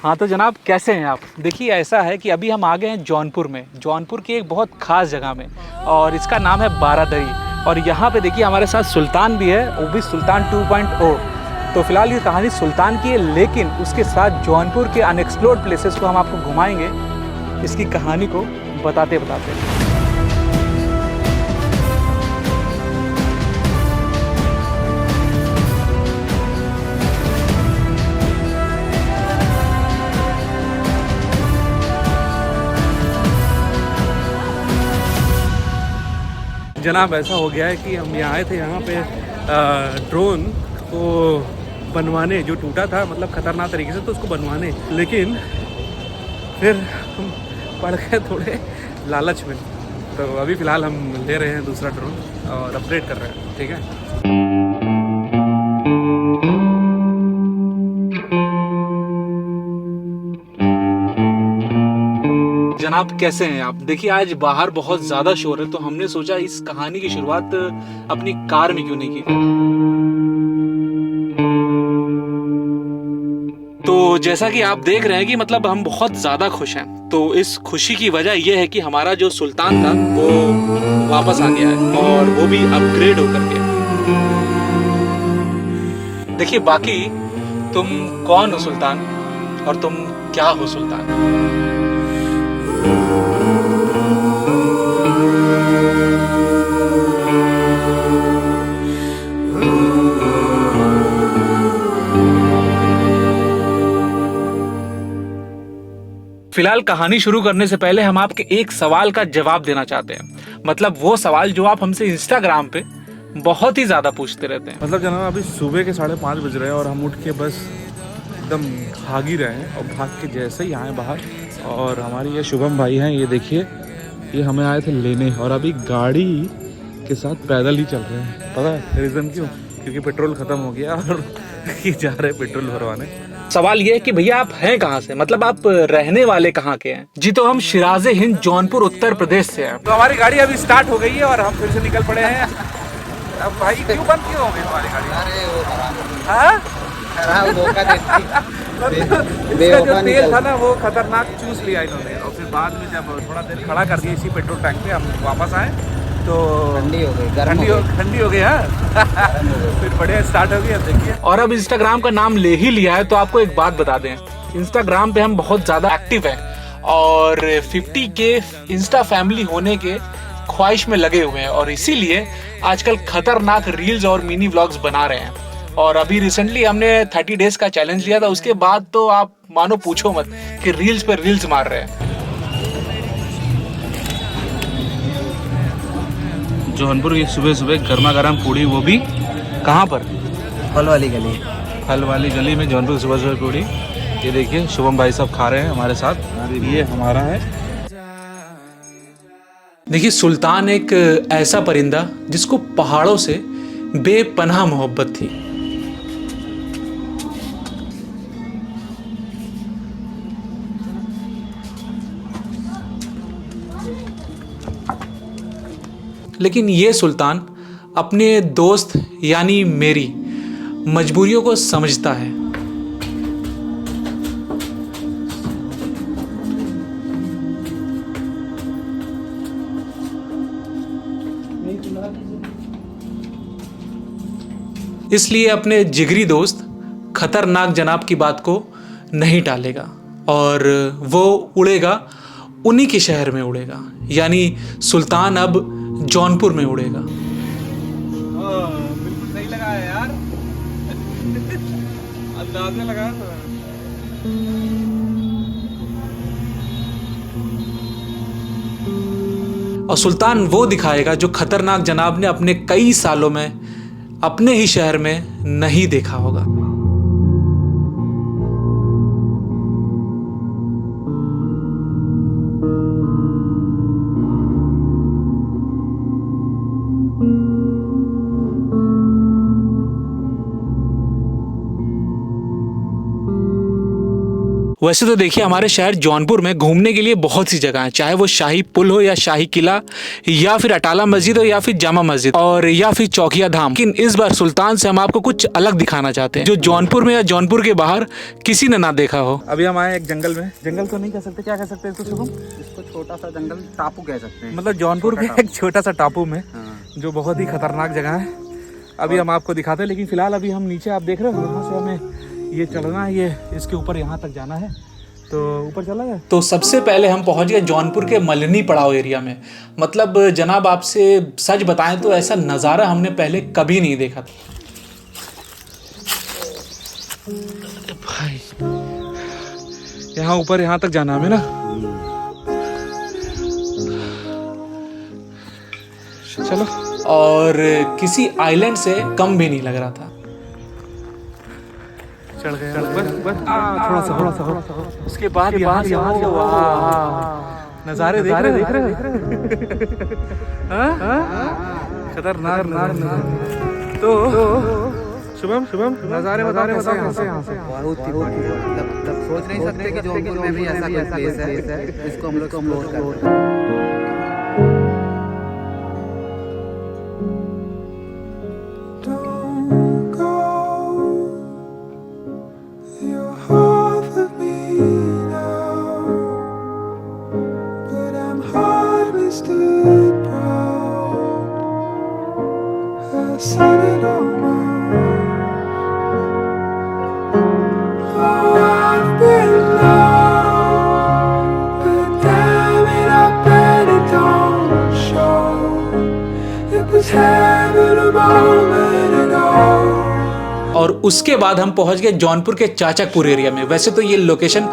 हाँ तो जनाब कैसे हैं आप। देखिए ऐसा है कि अभी हम आ गए हैं जौनपुर में, जौनपुर की एक बहुत ख़ास जगह में, और इसका नाम है बारादरी। और यहाँ पे देखिए हमारे साथ सुल्तान भी है, वो भी सुल्तान 2.0। तो फिलहाल ये कहानी सुल्तान की है, लेकिन उसके साथ जौनपुर के अनएक्सप्लोर्ड प्लेसेस को हम आपको घुमाएंगे इसकी कहानी को बताते बताते। जनाब ऐसा हो गया है कि हम यहाँ आए थे, यहाँ पे ड्रोन को बनवाने, जो टूटा था मतलब ख़तरनाक तरीके से, तो उसको बनवाने, लेकिन फिर हम पड़ गए थोड़े लालच में। तो अभी फ़िलहाल हम ले रहे हैं दूसरा ड्रोन और अपग्रेड कर रहे हैं, ठीक है। जनाब कैसे हैं आप। देखिए आज बाहर बहुत ज़्यादा शोर है, तो हमने सोचा इस कहानी की शुरुआत अपनी कार में क्यों नहीं की। तो जैसा कि आप देख रहे हैं कि मतलब हम बहुत ज़्यादा खुश हैं। तो इस खुशी की वजह यह है कि हमारा जो सुल्तान था वो वापस आ गया है, और वो भी अपग्रेड होकर के। देखिए बाकी तुम कौन हो सुल्तान, और तुम क्या हो सुल्तान। फिलहाल कहानी शुरू करने से पहले हम आपके एक सवाल का जवाब देना चाहते हैं, मतलब वो सवाल जो आप हमसे इंस्टाग्राम पे बहुत ही ज्यादा पूछते रहते हैं। मतलब जनाब अभी सुबह के 5:30 बज रहे हैं और हम उठ के बस एकदम भाग ही रहे हैं, और भाग के जैसे ही आए बाहर, और हमारे ये शुभम भाई हैं, ये देखिए, ये हमें आए थे लेने, और अभी गाड़ी के साथ पैदल ही चल रहे हैं। पता है रीज़न क्यों? क्योंकि पेट्रोल ख़त्म हो गया और ये जा रहे पेट्रोल भरवाने। सवाल ये है कि भैया आप हैं कहाँ से, मतलब आप रहने वाले कहाँ के हैं। जी तो हम शिराजे हिंद जौनपुर उत्तर प्रदेश से हैं। तो हमारी गाड़ी अभी स्टार्ट हो गई है और हम फिर से निकल पड़े हैं। अब भाई क्यों बंद क्यों हो गई हमारी गाड़ी? अरे वो हाँ? खराब धोखा देती इसका जो तेल था ना वो खतरनाक चूस लिया इन्होंने, और फिर बाद में जब थोड़ा देर खड़ा कर दिया इसी पेट्रोल टैंक पे, हम वापस आए तो ठंडी हो गई, ठंडी हो गई। हाँ फिर बढ़िया स्टार्ट हो गई। अब देखिए, और अब इंस्टाग्राम का नाम ले ही लिया है तो आपको एक बात बता दें, इंस्टाग्राम पे हम बहुत ज्यादा एक्टिव हैं और 50 के इंस्टा फैमिली होने के ख्वाहिश में लगे हुए हैं, और इसीलिए आजकल खतरनाक रील्स और मिनी व्लॉग्स बना रहे हैं। और अभी रिसेंटली हमने 30 डेज का चैलेंज लिया था, उसके बाद तो आप मानो पूछो मत कि रील्स पर रील्स मार रहे हैं। जौनपुर की सुबह सुबह गर्मा गर्म पूड़ी, वो भी कहाँ पर? फल वाली गली। फल वाली गली में जौनपुर की सुबह सुबह पूड़ी। ये देखिए शुभम भाई साहब खा रहे हैं हमारे साथ, ये हमारा है। देखिए सुल्तान एक ऐसा परिंदा जिसको पहाड़ों से बेपनाह मोहब्बत थी। लेकिन ये सुल्तान अपने दोस्त यानी मेरी मजबूरियों को समझता है। इसलिए अपने जिगरी दोस्त खतरनाक जनाब की बात को नहीं टालेगा, और वो उड़ेगा उन्हीं के शहर में उड़ेगा, यानी सुल्तान अब जौनपुर में उड़ेगा। बिल्कुल सही लगा है यार। अंदाजा लगा था। और सुल्तान वो दिखाएगा जो खतरनाक जनाब ने अपने कई सालों में अपने ही शहर में नहीं देखा होगा। वैसे तो देखिए हमारे शहर जौनपुर में घूमने के लिए बहुत सी जगह है, चाहे वो शाही पुल हो या शाही किला या फिर अटाला मस्जिद हो या फिर जामा मस्जिद और या फिर चौकिया धाम। लेकिन इस बार सुल्तान से हम आपको कुछ अलग दिखाना चाहते हैं जो जौनपुर में या जौनपुर के बाहर किसी ने ना देखा हो। अभी हम आए एक जंगल में, जंगल तो नहीं कह सकते, क्या कह सकते हैं इसको शुभम? इसको छोटा सा जंगल टापू कह सकते हैं। मतलब जौनपुर के एक छोटा सा टापू में जो बहुत ही खतरनाक जगह है। अभी हम आपको दिखाते हैं, लेकिन फिलहाल अभी हम नीचे, आप देख रहे हो यहाँ से हमें ये चलना है, ये इसके ऊपर यहाँ तक जाना है, तो ऊपर चला गया। तो सबसे पहले हम पहुंच गए जौनपुर के मलिनी पड़ाव एरिया में। मतलब जनाब आपसे सच बताएं तो ऐसा नज़ारा हमने पहले कभी नहीं देखा था। भाई यहाँ ऊपर यहाँ तक जाना हमें ना, चलो। और किसी आइलैंड से कम भी नहीं लग रहा था। चढ़ गए थोड़ा सा। उसके बाद यहाँ से नज़ारे देख रहे खतरनाक। तो शुभम नज़ारे बता रहे यहाँ से। बहुत ही मतलब सोच नहीं सकते कि जौनपुर में भी ऐसा कोई प्लेस है इसको हम लोग एक्सप्लोर करें। और उसके बाद हम पहुंच गए जौनपुर के चाचकपुर एरिया में। वैसे तो ये लोकेशन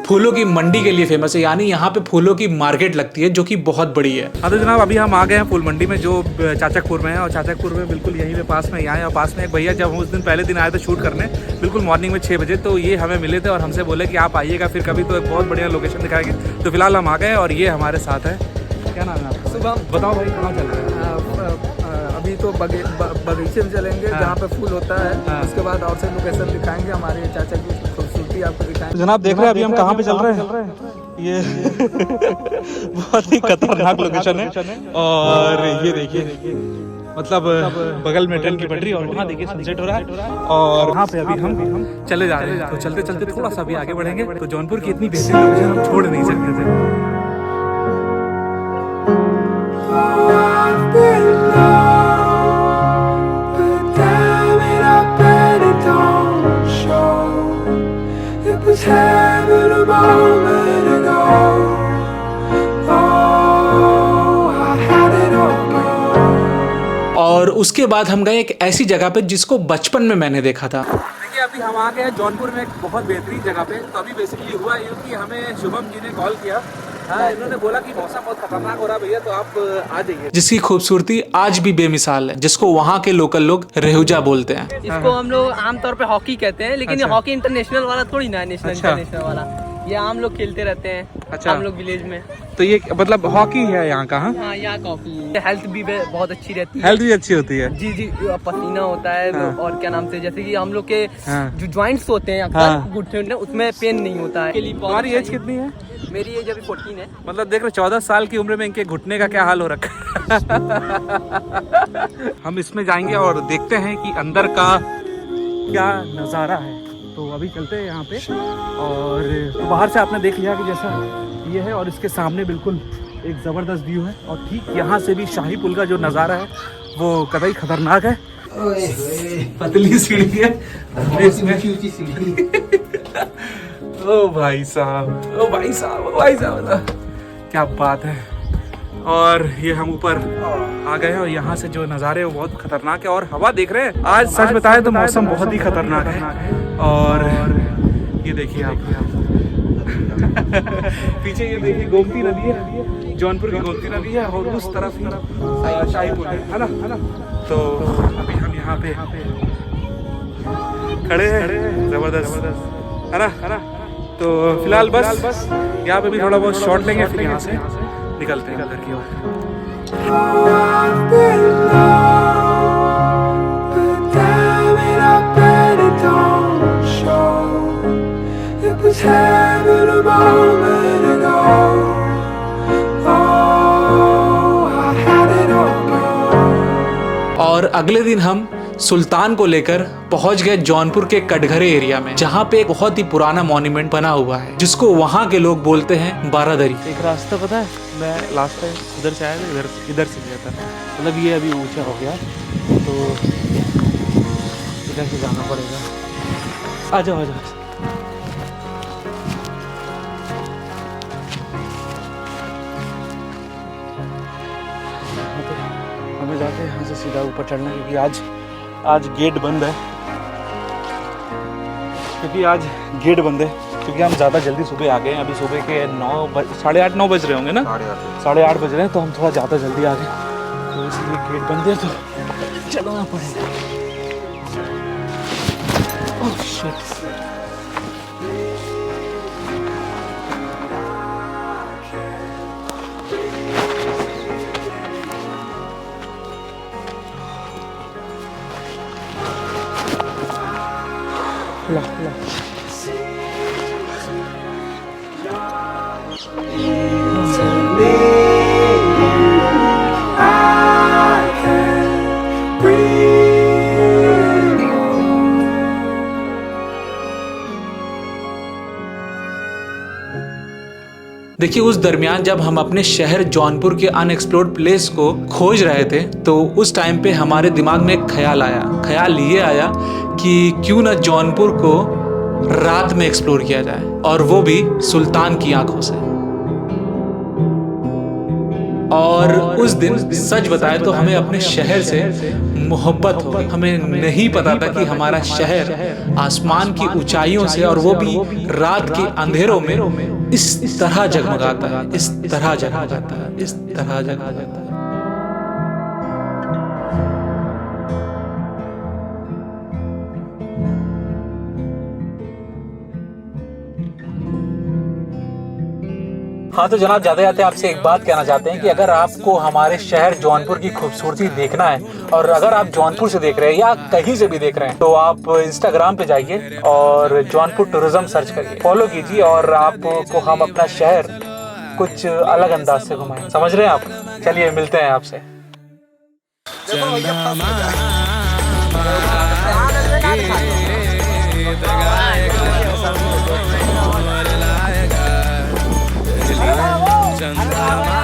फूलों की मंडी के लिए फेमस है, यानी यहाँ पे फूलों की मार्केट लगती है जो कि बहुत बड़ी है। हाँ तो जनाब अभी हम आ गए हैं फूल मंडी में जो चाचकपुर में है, और चाचकपुर में बिल्कुल यहीं पे पास में यहाँ है। और पास में एक भैया, जब हम उस दिन पहले दिन आए थे शूट करने बिल्कुल मॉर्निंग में 6 बजे, तो ये हमें मिले थे और हमसे बोले कि आप आइएगा फिर कभी, तो एक बहुत बढ़िया लोकेशन दिखाएंगे। तो फिलहाल हम आ गए और ये हमारे साथ है। क्या नाम है आपका? शुभम। बताओ भाई कहाँ चल रहे हैं? अभी तो बगीचे में चलेंगे जहाँ पे फूल होता है। उसके बाद और से लोकेशन दिखाएंगे, हमारे चाचा की खूबसूरती आपको दिखाएंगे। जनाब देख रहे हैं अभी हम कहाँ पे चल रहे हैं? ये बहुत ही खतरनाक लोकेशन है। और ये देखिए मतलब बगल में ट्रेन की पटरी और वहाँ देखिए सनसेट हो रहा है। और वहाँ पे अभी हम चले जा रहे हैं। तो चलते चलते थोड़ा सा अभी आगे बढ़ेंगे। तो जौनपुर की इतनी बेहतरीन लोकेशन हम छोड़ नहीं सकते थे। और उसके बाद हम गए एक ऐसी जगह पे जिसको बचपन में मैंने देखा था। देखिए अभी हम आ गए हैं जौनपुर में एक बहुत बेहतरीन जगह पे। तो अभी बेसिकली हुआ ये कि हमें शुभम जी ने कॉल किया। हाँ, इन्होंने बोला कि मौसम बहुत खतरनाक हो रहा है भैया, तो आप आ जाइए। जिसकी खूबसूरती आज भी बेमिसाल है, जिसको वहाँ के लोकल लोग रेहुजा बोलते हैं। इसको हम लोग आमतौर पे हॉकी कहते हैं, लेकिन ये हॉकी इंटरनेशनल वाला थोड़ी ना, नेशनल इंटरनेशनल वाला ये आम लोग खेलते रहते हैं। अच्छा। हम लोग विलेज में। तो ये मतलब हॉकी है यहाँ का? हाँ यहाँ हॉकी है। हेल्थ भी बहुत अच्छी रहती है। हेल्थ भी अच्छी होती है। जी जी, पसीना होता है। हाँ। और क्या नाम से, जैसे कि हम लोग के हाँ। जो जॉइंट्स होते हैं हाँ। घुटने, उसमें पेन नहीं होता है। तुम्हारी एज कितनी है? मेरी एज अभी 14 है। मतलब देख रहे 14 साल की उम्र में इनके घुटने का क्या हाल हो रखा है। हम इसमें जाएंगे और देखते हैं कि अंदर का क्या नज़ारा है। तो अभी चलते हैं यहाँ पे। और तो बाहर से आपने देख लिया कि जैसा ये है, और इसके सामने बिल्कुल एक ज़बरदस्त व्यू है। और ठीक यहाँ से भी शाही पुल का जो नज़ारा है वो कतई खतरनाक है। पतली सीढ़ी है ओ भाई साहब, ओ भाई साहब, ओ भाई साहब, क्या बात है। और ये हम ऊपर आ गए हैं और यहाँ से जो नज़ारे वो बहुत खतरनाक है। और हवा देख रहे हैं, आज सच बताएं तो मौसम बहुत ही खतरनाक है। और ये देखिए आप पीछे ये देखिए गोमती नदी है, जौनपुर की गोमती नदी है, और उस तरफ ही शाही पुल है ना। तो अभी हम यहाँ पे खड़े हैं, जबरदस्त है ना। तो फिलहाल बस यहाँ पे भी थोड़ा बहुत शॉट लेंगे, फिर यहाँ से निकलते हैं घर की ओर। It was heaven Having a moment ago. Oh, I had it all. और अगले दिन हम सुल्तान को लेकर पहुंच गए जौनपुर के कटघरे एरिया में, जहां पे एक बहुत ही पुराना मॉन्यूमेंट बना हुआ है जिसको वहां के लोग बोलते हैं बारादरी। एक रास्ता पता है, मैं लास्ट टाइम उधर से आया था, इधर से गया था, मतलब ये अभी ऊंचा हो गया तो इधर से जाना पड़ेगा। आ जाओ आ जाओ। हमें जाके यहाँ से सीधा ऊपर चढ़ना, क्योंकि आज गेट बंद है, क्योंकि हम ज़्यादा जल्दी सुबह आ गए हैं। अभी सुबह के 8:30 9 बज रहे होंगे ना, 8:30 बज रहे हैं, तो हम थोड़ा ज़्यादा जल्दी आ गए, तो इसलिए गेट बंद है, तो चलना पड़ेगा। Oh shit. ला ला देखिए, उस दरमियान जब हम अपने शहर जौनपुर के अनएक्सप्लोर्ड प्लेस को खोज रहे थे, तो उस टाइम पे हमारे दिमाग में एक ख्याल ये आया कि क्यों ना जौनपुर को रात में एक्सप्लोर किया जाए, और वो भी सुल्तान की आंखों से। और उस दिन सच बताए तो हमें अपने शहर से मोहब्बत हो गई। हमें नहीं पता था कि हमारा शहर आसमान की ऊंचाइयों से, और वो भी रात के अंधेरों में इस तरह जगमगाता है, इस तरह जगमगाता है। हाँ, तो जनाब, जाते जाते आपसे एक बात कहना चाहते हैं कि अगर आपको हमारे शहर जौनपुर की खूबसूरती देखना है, और अगर आप जौनपुर से देख रहे हैं या कहीं से भी देख रहे हैं, तो आप इंस्टाग्राम पे जाइए और जौनपुर टूरिज्म सर्च करिए, फॉलो कीजिए, और आपको हम अपना शहर कुछ अलग अंदाज से घुमाएं। समझ रहे हैं आप? चलिए मिलते हैं आपसे। चंद्रमा